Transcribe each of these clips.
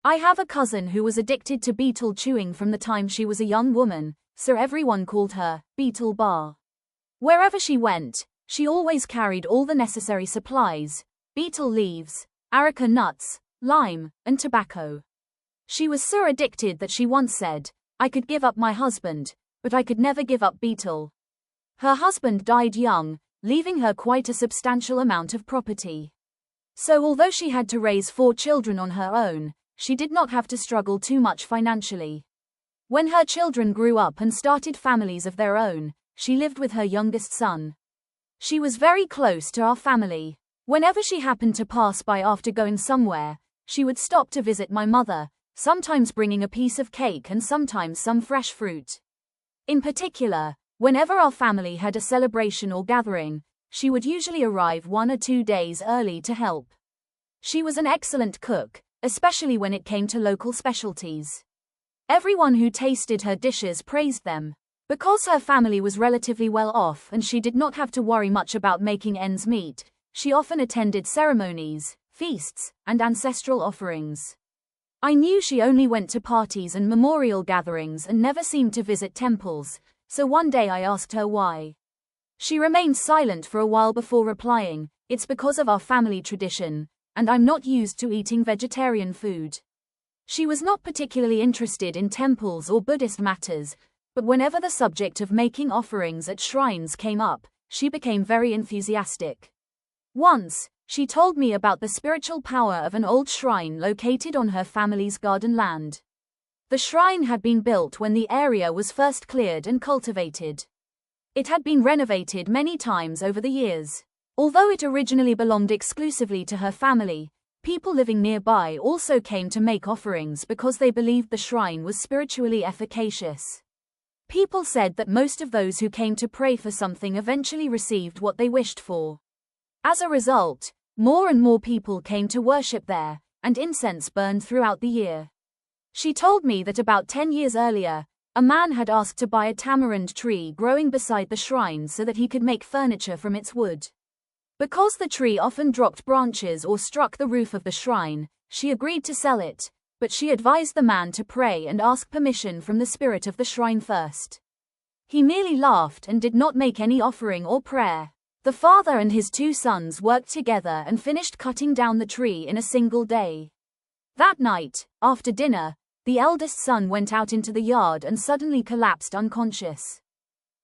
I have a cousin who was addicted to betel chewing from the time she was a young woman, so everyone called her Betel Ba. Wherever she went, she always carried all the necessary supplies: betel leaves, areca nuts, lime, and tobacco. She was so addicted that she once said, "I could give up my husband, but I could never give up betel." Her husband died young, leaving her quite a substantial amount of property. So although she had to raise 4 children on her own, she did not have to struggle too much financially. When her children grew up and started families of their own, she lived with her youngest son. She was very close to our family. Whenever she happened to pass by after going somewhere, she would stop to visit my mother, sometimes bringing a piece of cake and sometimes some fresh fruit. In particular, whenever our family had a celebration or gathering, she would usually arrive 1 or 2 days early to help. She was an excellent cook, especially when it came to local specialties. Everyone who tasted her dishes praised them. Because her family was relatively well off and she did not have to worry much about making ends meet, she often attended ceremonies, feasts, and ancestral offerings. I knew she only went to parties and memorial gatherings and never seemed to visit temples, so one day I asked her why. She remained silent for a while before replying, "It's because of our family tradition, and I'm not used to eating vegetarian food." She was not particularly interested in temples or Buddhist matters, but whenever the subject of making offerings at shrines came up, she became very enthusiastic. Once, she told me about the spiritual power of an old shrine located on her family's garden land. The shrine had been built when the area was first cleared and cultivated. It had been renovated many times over the years. Although it originally belonged exclusively to her family, people living nearby also came to make offerings because they believed the shrine was spiritually efficacious. People said that most of those who came to pray for something eventually received what they wished for. As a result, more and more people came to worship there, and incense burned throughout the year. She told me that about 10 years earlier, a man had asked to buy a tamarind tree growing beside the shrine so that he could make furniture from its wood. Because the tree often dropped branches or struck the roof of the shrine, she agreed to sell it, but she advised the man to pray and ask permission from the spirit of the shrine first. He merely laughed and did not make any offering or prayer. The father and his 2 sons worked together and finished cutting down the tree in a single day. That night, after dinner, the eldest son went out into the yard and suddenly collapsed unconscious.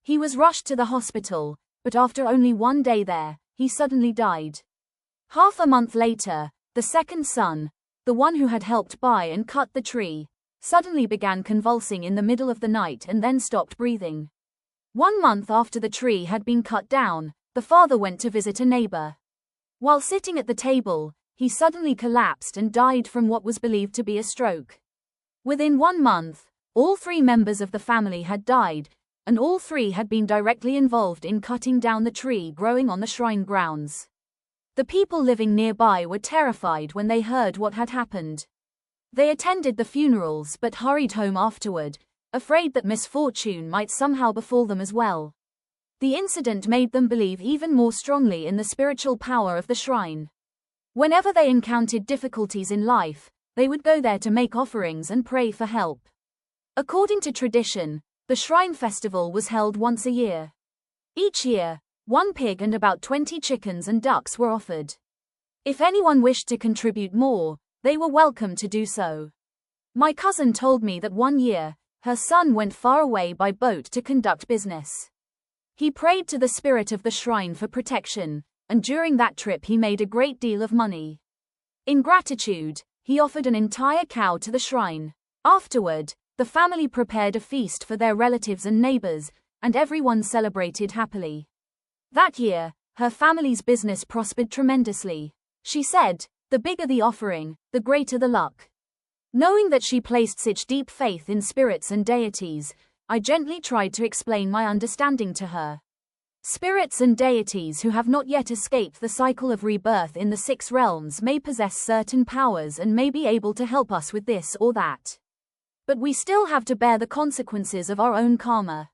He was rushed to the hospital, but after only 1 day there, he suddenly died. Half a month later, the second son, the one who had helped buy and cut the tree, suddenly began convulsing in the middle of the night and then stopped breathing. 1 month after the tree had been cut down, the father went to visit a neighbor. While sitting at the table, he suddenly collapsed and died from what was believed to be a stroke. Within 1 month, all 3 members of the family had died, and all 3 had been directly involved in cutting down the tree growing on the shrine grounds. The people living nearby were terrified when they heard what had happened. They attended the funerals but hurried home afterward, afraid that misfortune might somehow befall them as well. The incident made them believe even more strongly in the spiritual power of the shrine. Whenever they encountered difficulties in life, they would go there to make offerings and pray for help. According to tradition, the shrine festival was held once a year. Each year, 1 pig and about 20 chickens and ducks were offered. If anyone wished to contribute more, they were welcome to do so. My cousin told me that 1 year, her son went far away by boat to conduct business. He prayed to the spirit of the shrine for protection, and during that trip he made a great deal of money. In gratitude, he offered an entire cow to the shrine. Afterward, the family prepared a feast for their relatives and neighbors, and everyone celebrated happily. That year, her family's business prospered tremendously. She said, "The bigger the offering, the greater the luck." Knowing that she placed such deep faith in spirits and deities, I gently tried to explain my understanding to her. Spirits and deities who have not yet escaped the cycle of rebirth in the 6 realms may possess certain powers and may be able to help us with this or that. But we still have to bear the consequences of our own karma.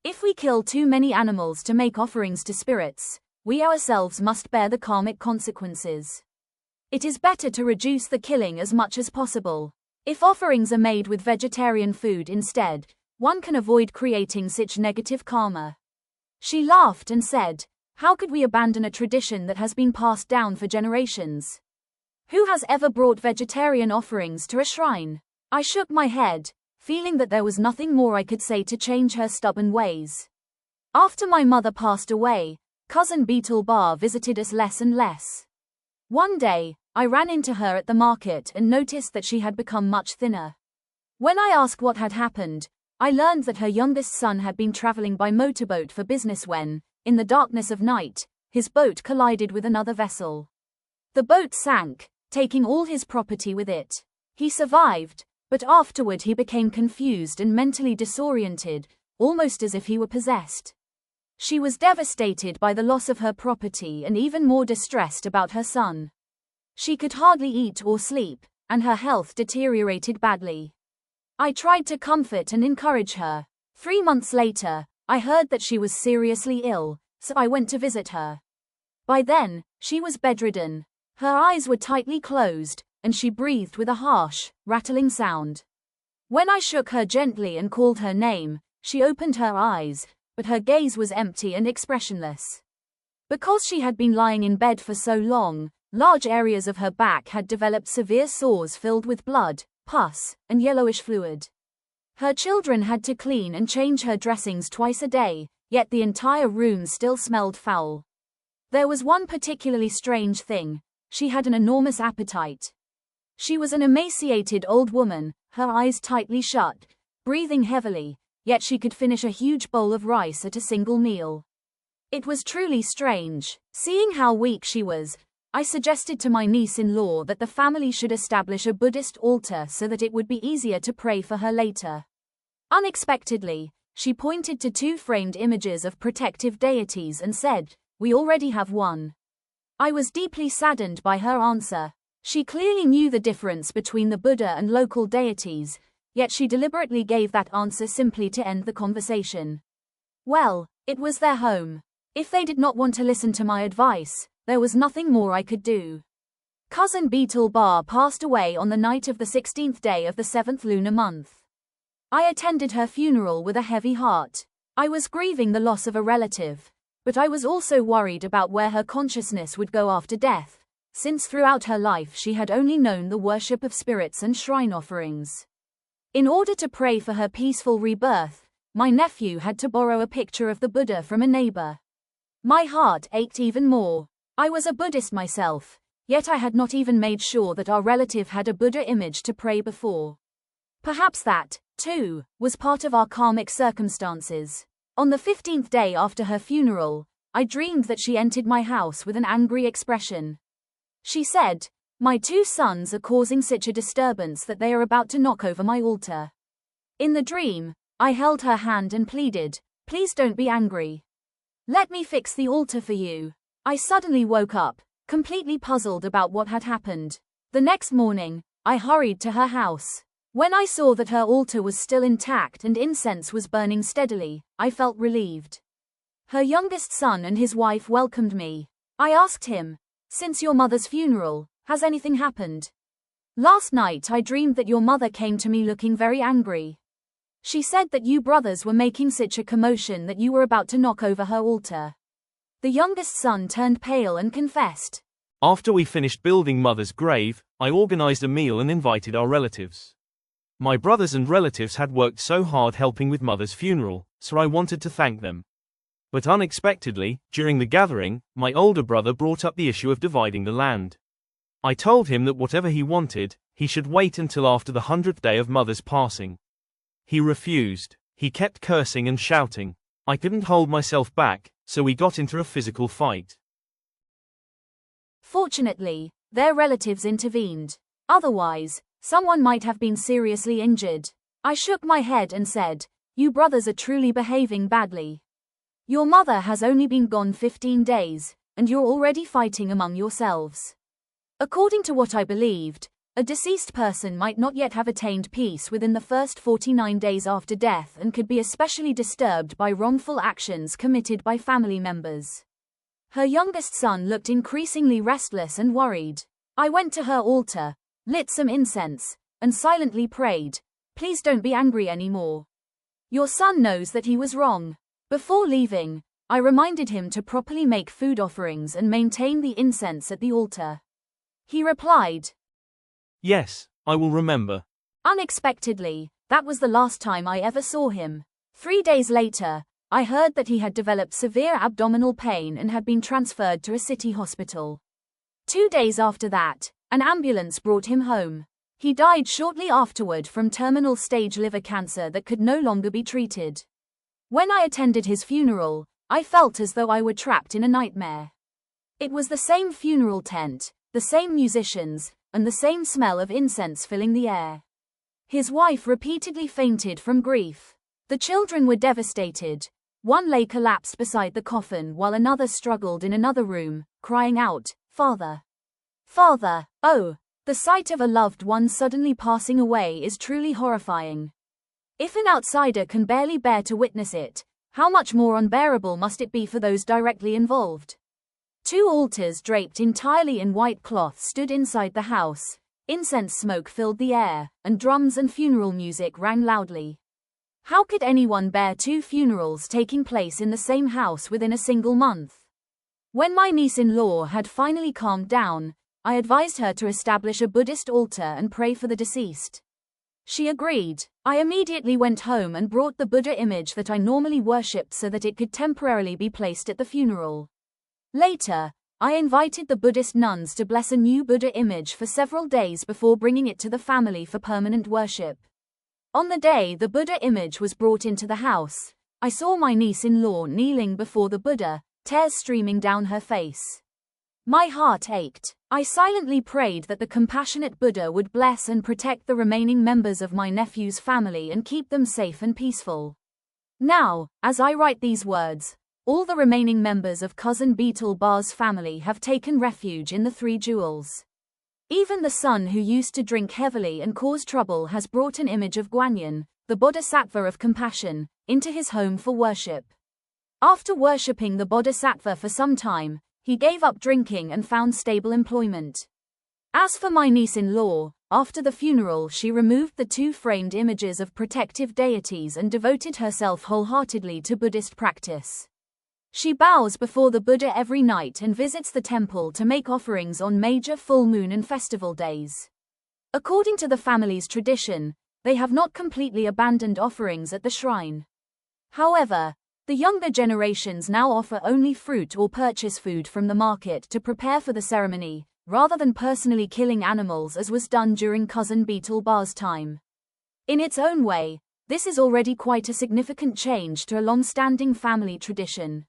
If we kill too many animals to make offerings to spirits, we ourselves must bear the karmic consequences. It is better to reduce the killing as much as possible. If offerings are made with vegetarian food instead, one can avoid creating such negative karma. She laughed and said, "How could we abandon a tradition that has been passed down for generations? Who has ever brought vegetarian offerings to a shrine?" I shook my head, feeling that there was nothing more I could say to change her stubborn ways. After my mother passed away, cousin Betel Ba visited us less and less. One day, I ran into her at the market and noticed that she had become much thinner. When I asked what had happened, I learned that her youngest son had been traveling by motorboat for business when, in the darkness of night, his boat collided with another vessel. The boat sank, taking all his property with it. He survived, but afterward he became confused and mentally disoriented, almost as if he were possessed. She was devastated by the loss of her property and even more distressed about her son. She could hardly eat or sleep, and her health deteriorated badly. I tried to comfort and encourage her. 3 months later, I heard that she was seriously ill, so I went to visit her. By then, she was bedridden. Her eyes were tightly closed, and she breathed with a harsh, rattling sound. When I shook her gently and called her name, she opened her eyes, but her gaze was empty and expressionless. Because she had been lying in bed for so long, large areas of her back had developed severe sores filled with blood, pus, and yellowish fluid. Her children had to clean and change her dressings twice a day, yet the entire room still smelled foul. There was one particularly strange thing: she had an enormous appetite. She was an emaciated old woman, her eyes tightly shut, breathing heavily, yet she could finish a huge bowl of rice at a single meal. It was truly strange. Seeing how weak she was, I suggested to my niece-in-law that the family should establish a Buddhist altar so that it would be easier to pray for her later. Unexpectedly, she pointed to 2 framed images of protective deities and said, "We already have one." I was deeply saddened by her answer. She clearly knew the difference between the Buddha and local deities, yet she deliberately gave that answer simply to end the conversation. Well, it was their home. If they did not want to listen to my advice, there was nothing more I could do. Cousin Betel Ba passed away on the night of the 16th day of the 7th lunar month. I attended her funeral with a heavy heart. I was grieving the loss of a relative, but I was also worried about where her consciousness would go after death, since throughout her life she had only known the worship of spirits and shrine offerings. In order to pray for her peaceful rebirth, my nephew had to borrow a picture of the Buddha from a neighbor. My heart ached even more. I was a Buddhist myself, yet I had not even made sure that our relative had a Buddha image to pray before. Perhaps that, too, was part of our karmic circumstances. On the 15th day after her funeral, I dreamed that she entered my house with an angry expression. She said, "My 2 sons are causing such a disturbance that they are about to knock over my altar." In the dream, I held her hand and pleaded, "Please don't be angry. Let me fix the altar for you." I suddenly woke up, completely puzzled about what had happened. The next morning, I hurried to her house. When I saw that her altar was still intact and incense was burning steadily, I felt relieved. Her youngest son and his wife welcomed me. I asked him, "Since your mother's funeral, has anything happened? Last night I dreamed that your mother came to me looking very angry. She said that you brothers were making such a commotion that you were about to knock over her altar." The youngest son turned pale and confessed, "After we finished building Mother's grave, I organized a meal and invited our relatives. My brothers and relatives had worked so hard helping with Mother's funeral, so I wanted to thank them. But unexpectedly, during the gathering, my older brother brought up the issue of dividing the land. I told him that whatever he wanted, he should wait until after the 100th day of Mother's passing. He refused. He kept cursing and shouting. I couldn't hold myself back, so we got into a physical fight." Fortunately, their relatives intervened. Otherwise, someone might have been seriously injured. I shook my head and said, "You brothers are truly behaving badly. Your mother has only been gone 15 days, and you're already fighting among yourselves." According to what I believed, a deceased person might not yet have attained peace within the first 49 days after death and could be especially disturbed by wrongful actions committed by family members. Her youngest son looked increasingly restless and worried. I went to her altar, lit some incense, and silently prayed, "Please don't be angry anymore. Your son knows that he was wrong." Before leaving, I reminded him to properly make food offerings and maintain the incense at the altar. He replied, "Yes, I will remember." Unexpectedly, that was the last time I ever saw him. 3 days later, I heard that he had developed severe abdominal pain and had been transferred to a city hospital. 2 days after that, an ambulance brought him home. He died shortly afterward from terminal stage liver cancer that could no longer be treated. When I attended his funeral, I felt as though I were trapped in a nightmare. It was the same funeral tent, the same musicians, and the same smell of incense filling the air. His wife repeatedly fainted from grief. The children were devastated. One lay collapsed beside the coffin while another struggled in another room, crying out, "Father! Father!" Oh, the sight of a loved one suddenly passing away is truly horrifying. If an outsider can barely bear to witness it, how much more unbearable must it be for those directly involved? 2 altars draped entirely in white cloth stood inside the house. Incense smoke filled the air, and drums and funeral music rang loudly. How could anyone bear 2 funerals taking place in the same house within a single month? When my niece-in-law had finally calmed down, I advised her to establish a Buddhist altar and pray for the deceased. She agreed. I immediately went home and brought the Buddha image that I normally worshipped so that it could temporarily be placed at the funeral. Later, I invited the Buddhist nuns to bless a new Buddha image for several days before bringing it to the family for permanent worship. On the day the Buddha image was brought into the house, I saw my niece-in-law kneeling before the Buddha, tears streaming down her face. My heart ached. I silently prayed that the compassionate Buddha would bless and protect the remaining members of my nephew's family and keep them safe and peaceful. Now, as I write these words, all the remaining members of cousin Betel Ba's family have taken refuge in the 3 jewels. Even the son who used to drink heavily and cause trouble has brought an image of Guanyin, the Bodhisattva of compassion, into his home for worship. After worshipping the Bodhisattva for some time, he gave up drinking and found stable employment. As for my niece-in-law, after the funeral she removed the 2 framed images of protective deities and devoted herself wholeheartedly to Buddhist practice. She bows before the Buddha every night and visits the temple to make offerings on major full moon and festival days. According to the family's tradition, they have not completely abandoned offerings at the shrine. However, the younger generations now offer only fruit or purchase food from the market to prepare for the ceremony, rather than personally killing animals as was done during cousin Betel Ba's time. In its own way, this is already quite a significant change to a long-standing family tradition.